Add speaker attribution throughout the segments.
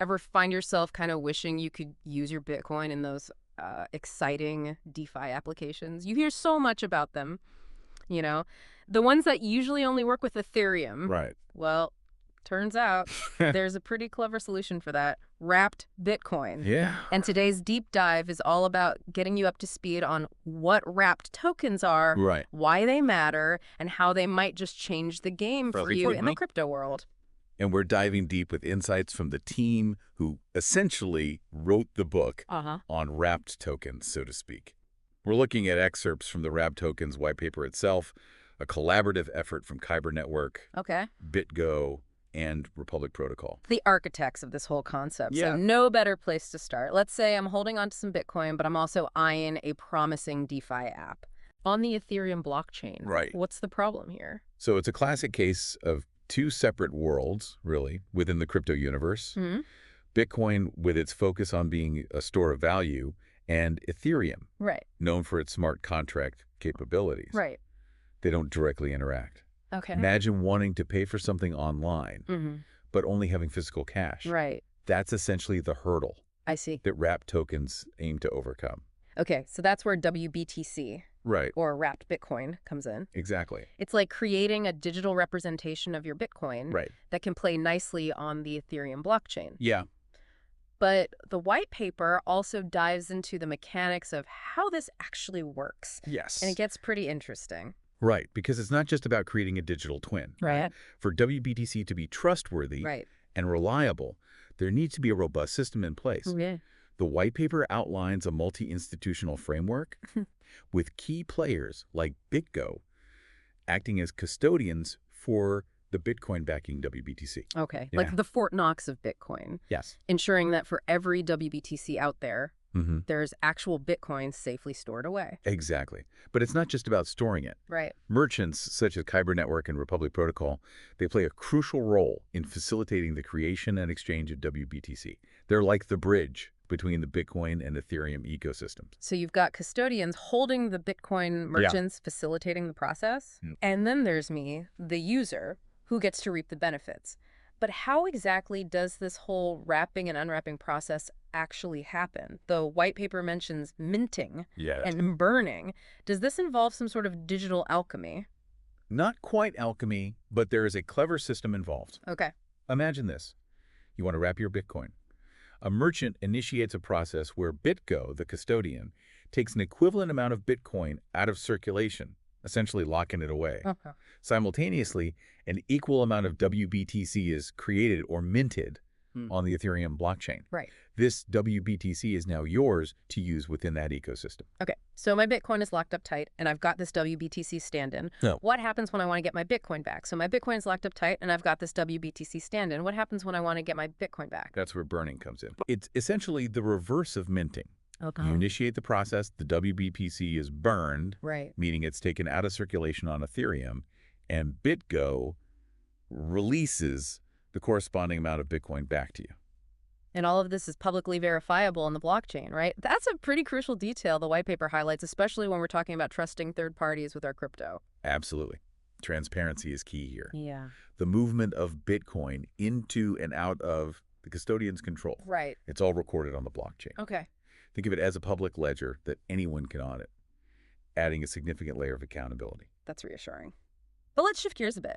Speaker 1: Ever find yourself kind of wishing you could use your Bitcoin in those exciting DeFi applications? You hear so much about them, you know, the ones that usually only work with Ethereum.
Speaker 2: Right.
Speaker 1: Well, turns out there's a pretty clever solution for that, wrapped Bitcoin.
Speaker 2: Yeah.
Speaker 1: And today's deep dive is all about getting you up to speed on what wrapped tokens are,
Speaker 2: Right.
Speaker 1: why they matter, and how they might just change the game for
Speaker 2: Fairly
Speaker 1: you in the
Speaker 2: frequently.
Speaker 1: crypto world.
Speaker 2: And we're diving deep with insights from the team who essentially wrote the book on wrapped tokens, so to speak. We're looking at excerpts from the wrapped tokens white paper itself, a collaborative effort from Kyber Network,
Speaker 1: Okay.
Speaker 2: BitGo, and Republic Protocol.
Speaker 1: The architects of this whole concept.
Speaker 2: Yeah.
Speaker 1: So no better place to start. Let's say I'm holding on to some Bitcoin, but I'm also eyeing a promising DeFi app on the Ethereum blockchain.
Speaker 2: Right.
Speaker 1: What's the problem here?
Speaker 2: So it's a classic case of two separate worlds, really, within the crypto universe.
Speaker 1: Hmm?
Speaker 2: Bitcoin, with its focus on being a store of value, and Ethereum,
Speaker 1: Right.
Speaker 2: known for its smart contract capabilities.
Speaker 1: Right.
Speaker 2: They don't directly interact.
Speaker 1: Okay.
Speaker 2: Imagine wanting to pay for something online,
Speaker 1: Mm-hmm.
Speaker 2: but only having physical cash.
Speaker 1: Right.
Speaker 2: That's essentially the hurdle
Speaker 1: I see.
Speaker 2: that wrapped tokens aim to overcome.
Speaker 1: Okay, so that's where WBTC,
Speaker 2: Right.
Speaker 1: or wrapped Bitcoin, comes in.
Speaker 2: Exactly.
Speaker 1: It's like creating a digital representation of your Bitcoin
Speaker 2: Right.
Speaker 1: that can play nicely on the Ethereum blockchain.
Speaker 2: Yeah.
Speaker 1: But the white paper also dives into the mechanics of how this actually works.
Speaker 2: Yes.
Speaker 1: And it gets pretty interesting.
Speaker 2: Right, because it's not just about creating a digital twin.
Speaker 1: Right.
Speaker 2: For WBTC to be trustworthy
Speaker 1: Right.
Speaker 2: and reliable, there needs to be a robust system in place.
Speaker 1: Yeah.
Speaker 2: The white paper outlines a multi-institutional framework with key players like BitGo acting as custodians for the Bitcoin backing WBTC.
Speaker 1: Okay.
Speaker 2: Yeah.
Speaker 1: Like the Fort Knox of Bitcoin,
Speaker 2: Yes.
Speaker 1: ensuring that for every WBTC out there,
Speaker 2: Mm-hmm.
Speaker 1: there's actual Bitcoin safely stored away.
Speaker 2: Exactly. But it's not just about storing it.
Speaker 1: Right.
Speaker 2: Merchants such as Kyber Network and Republic Protocol, they play a crucial role in facilitating the creation and exchange of WBTC. They're like the bridge between the Bitcoin and Ethereum ecosystems.
Speaker 1: So you've got custodians holding the Bitcoin merchants, facilitating the process.
Speaker 2: Mm.
Speaker 1: And then there's me, the user, who gets to reap the benefits. But how exactly does this whole wrapping and unwrapping process actually happen? The white paper mentions minting
Speaker 2: Yeah.
Speaker 1: and burning. Does this involve some sort of digital alchemy?
Speaker 2: Not quite alchemy, but there is a clever system involved.
Speaker 1: Okay.
Speaker 2: Imagine this. You want to wrap your Bitcoin. A merchant initiates a process where BitGo, the custodian, takes an equivalent amount of Bitcoin out of circulation, essentially locking it away.
Speaker 1: Okay.
Speaker 2: Simultaneously, an equal amount of WBTC is created or minted
Speaker 1: Hmm.
Speaker 2: on the Ethereum blockchain.
Speaker 1: Right.
Speaker 2: This WBTC is now yours to use within that ecosystem.
Speaker 1: Okay. So my Bitcoin is locked up tight, and I've got this WBTC stand-in.
Speaker 2: No.
Speaker 1: What happens when I want to get my Bitcoin back? So my Bitcoin is locked up tight, and I've got this WBTC stand-in. What happens when I want to get my Bitcoin back?
Speaker 2: That's where burning comes in. It's essentially the reverse of minting.
Speaker 1: Okay.
Speaker 2: You initiate the process, the WBTC is burned,
Speaker 1: Right.
Speaker 2: meaning it's taken out of circulation on Ethereum, and BitGo releases the corresponding amount of Bitcoin back to you.
Speaker 1: And all of this is publicly verifiable on the blockchain, right? That's a pretty crucial detail the white paper highlights, especially when we're talking about trusting third parties with our crypto.
Speaker 2: Absolutely. Transparency is key here.
Speaker 1: Yeah.
Speaker 2: The movement of Bitcoin into and out of the custodian's control.
Speaker 1: Right.
Speaker 2: It's all recorded on the blockchain.
Speaker 1: Okay.
Speaker 2: Think of it as a public ledger that anyone can audit, adding a significant layer of accountability.
Speaker 1: That's reassuring. But let's shift gears a bit.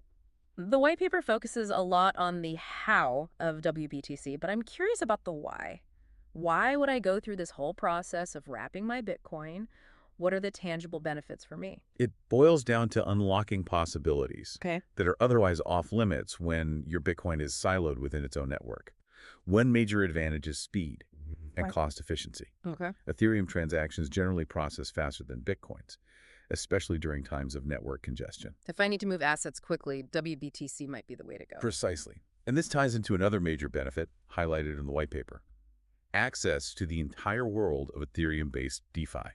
Speaker 1: The white paper focuses a lot on the how of WBTC, but I'm curious about the why. Why would I go through this whole process of wrapping my Bitcoin? What are the tangible benefits for me?
Speaker 2: It boils down to unlocking possibilities
Speaker 1: Okay.
Speaker 2: that are otherwise off limits when your Bitcoin is siloed within its own network. One major advantage is speed and
Speaker 1: Right.
Speaker 2: cost efficiency.
Speaker 1: Okay.
Speaker 2: Ethereum transactions generally process faster than Bitcoin's, especially during times of network congestion.
Speaker 1: If I need to move assets quickly, WBTC might be the way to go.
Speaker 2: Precisely. And this ties into another major benefit highlighted in the white paper: access to the entire world of Ethereum-based DeFi.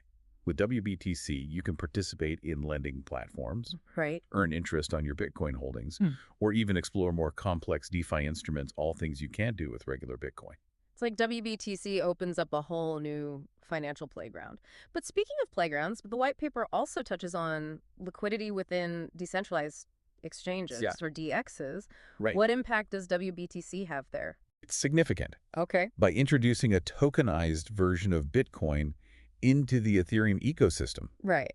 Speaker 2: With WBTC, you can participate in lending platforms,
Speaker 1: Right.
Speaker 2: earn interest on your Bitcoin holdings,
Speaker 1: Hmm.
Speaker 2: or even explore more complex DeFi instruments, all things you can't do with regular Bitcoin.
Speaker 1: It's like WBTC opens up a whole new financial playground. But speaking of playgrounds, the white paper also touches on liquidity within decentralized exchanges,
Speaker 2: Yeah.
Speaker 1: or DXs.
Speaker 2: Right.
Speaker 1: What impact does WBTC have there?
Speaker 2: It's significant.
Speaker 1: Okay.
Speaker 2: By introducing a tokenized version of Bitcoin into the Ethereum ecosystem,
Speaker 1: Right.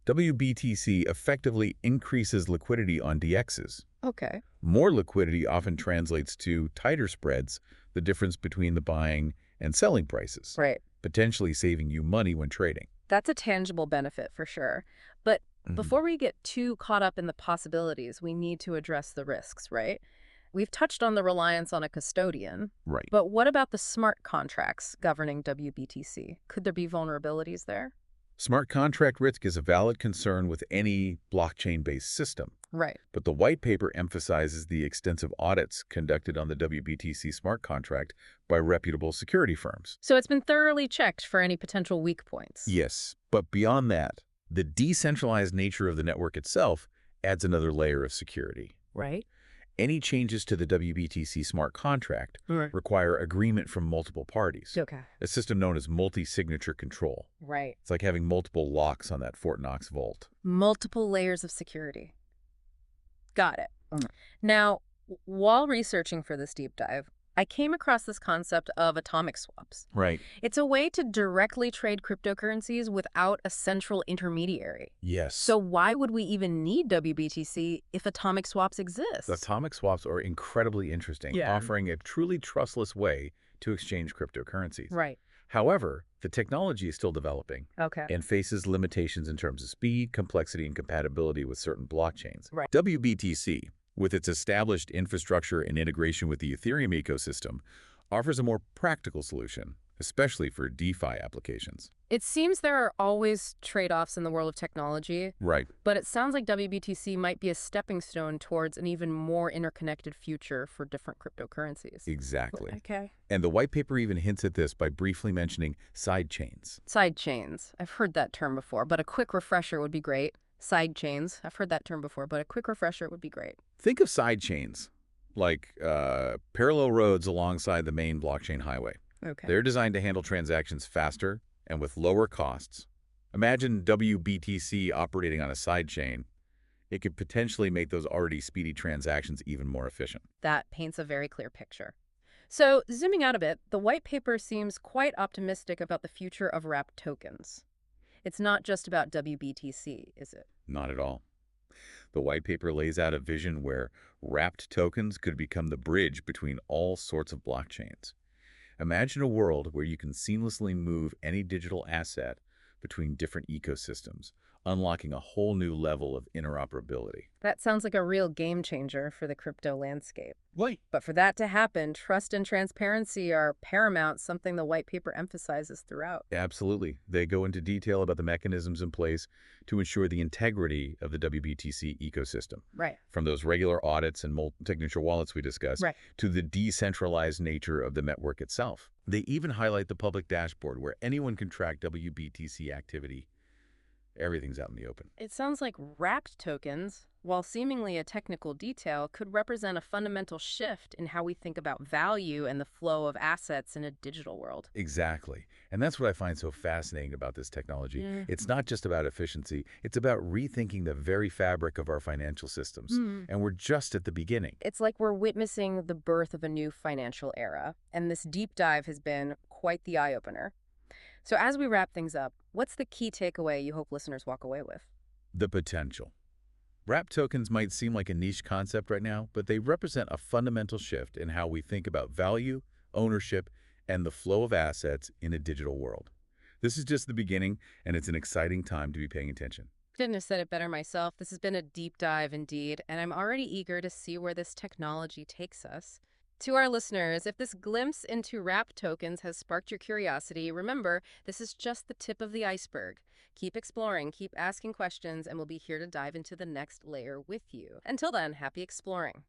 Speaker 2: WBTC effectively increases liquidity on DXs.
Speaker 1: Okay.
Speaker 2: More liquidity often translates to tighter spreads, the difference between the buying and selling prices,
Speaker 1: Right.
Speaker 2: potentially saving you money when trading.
Speaker 1: That's a tangible benefit for sure. But
Speaker 2: Mhm.
Speaker 1: before we get too caught up in the possibilities, we need to address the risks, right? We've touched on the reliance on a custodian,
Speaker 2: Right.
Speaker 1: but what about the smart contracts governing WBTC? Could there be vulnerabilities there?
Speaker 2: Smart contract risk is a valid concern with any blockchain-based system,
Speaker 1: Right.
Speaker 2: but the white paper emphasizes the extensive audits conducted on the WBTC smart contract by reputable security firms.
Speaker 1: So it's been thoroughly checked for any potential weak points.
Speaker 2: Yes, but beyond that, the decentralized nature of the network itself adds another layer of security.
Speaker 1: Right.
Speaker 2: Any changes to the WBTC smart contract
Speaker 1: Right.
Speaker 2: require agreement from multiple parties,
Speaker 1: Okay.
Speaker 2: a system known as multi-signature control.
Speaker 1: Right.
Speaker 2: It's like having multiple locks on that Fort Knox vault.
Speaker 1: Multiple layers of security. Got it.
Speaker 2: Mm.
Speaker 1: Now, while researching for this deep dive, I came across this concept of atomic swaps.
Speaker 2: Right.
Speaker 1: It's a way to directly trade cryptocurrencies without a central intermediary.
Speaker 2: Yes.
Speaker 1: So why would we even need WBTC if atomic swaps exist?
Speaker 2: Atomic swaps are incredibly interesting,
Speaker 1: Yeah.
Speaker 2: offering a truly trustless way to exchange cryptocurrencies.
Speaker 1: Right.
Speaker 2: However, the technology is still developing
Speaker 1: Okay.
Speaker 2: and faces limitations in terms of speed, complexity, and compatibility with certain blockchains.
Speaker 1: Right.
Speaker 2: WBTC, with its established infrastructure and integration with the Ethereum ecosystem, offers a more practical solution, especially for DeFi applications.
Speaker 1: It seems there are always trade-offs in the world of technology,
Speaker 2: Right.
Speaker 1: but it sounds like WBTC might be a stepping stone towards an even more interconnected future for different cryptocurrencies.
Speaker 2: Exactly.
Speaker 1: Okay.
Speaker 2: And the white paper even hints at this by briefly mentioning side chains.
Speaker 1: Side chains. I've heard that term before, but a quick refresher would be great. Side chains. I've heard that term before, but a quick refresher would be great.
Speaker 2: Think of side chains like parallel roads alongside the main blockchain highway.
Speaker 1: Okay.
Speaker 2: They're designed to handle transactions faster and with lower costs. Imagine WBTC operating on a side chain. It could potentially make those already speedy transactions even more efficient.
Speaker 1: That paints a very clear picture. So, zooming out a bit, the white paper seems quite optimistic about the future of wrapped tokens. It's not just about WBTC, is it?
Speaker 2: Not at all. The white paper lays out a vision where wrapped tokens could become the bridge between all sorts of blockchains. Imagine a world where you can seamlessly move any digital asset between different ecosystems, unlocking a whole new level of interoperability.
Speaker 1: That sounds like a real game changer for the crypto landscape.
Speaker 2: Right.
Speaker 1: But for that to happen, trust and transparency are paramount, something the white paper emphasizes throughout.
Speaker 2: Absolutely. They go into detail about the mechanisms in place to ensure the integrity of the WBTC ecosystem.
Speaker 1: Right.
Speaker 2: From those regular audits and multi-signature wallets we discussed,
Speaker 1: Right.
Speaker 2: to the decentralized nature of the network itself. They even highlight the public dashboard where anyone can track WBTC activity. Everything's out in the open.
Speaker 1: It sounds like wrapped tokens, while seemingly a technical detail, could represent a fundamental shift in how we think about value and the flow of assets in a digital world.
Speaker 2: Exactly. And that's what I find so fascinating about this technology.
Speaker 1: Yeah.
Speaker 2: It's not just about efficiency. It's about rethinking the very fabric of our financial systems. And we're just at the beginning.
Speaker 1: It's like we're witnessing the birth of a new financial era, and this deep dive has been quite the eye-opener. So as we wrap things up, what's the key takeaway you hope listeners walk away with?
Speaker 2: The potential. Wrap tokens might seem like a niche concept right now, but they represent a fundamental shift in how we think about value, ownership, and the flow of assets in a digital world. This is just the beginning, and it's an exciting time to be paying attention.
Speaker 1: Couldn't have said it better myself. This has been a deep dive indeed, and I'm already eager to see where this technology takes us. To our listeners, if this glimpse into wrapped tokens has sparked your curiosity, remember, this is just the tip of the iceberg. Keep exploring, keep asking questions, and we'll be here to dive into the next layer with you. Until then, happy exploring.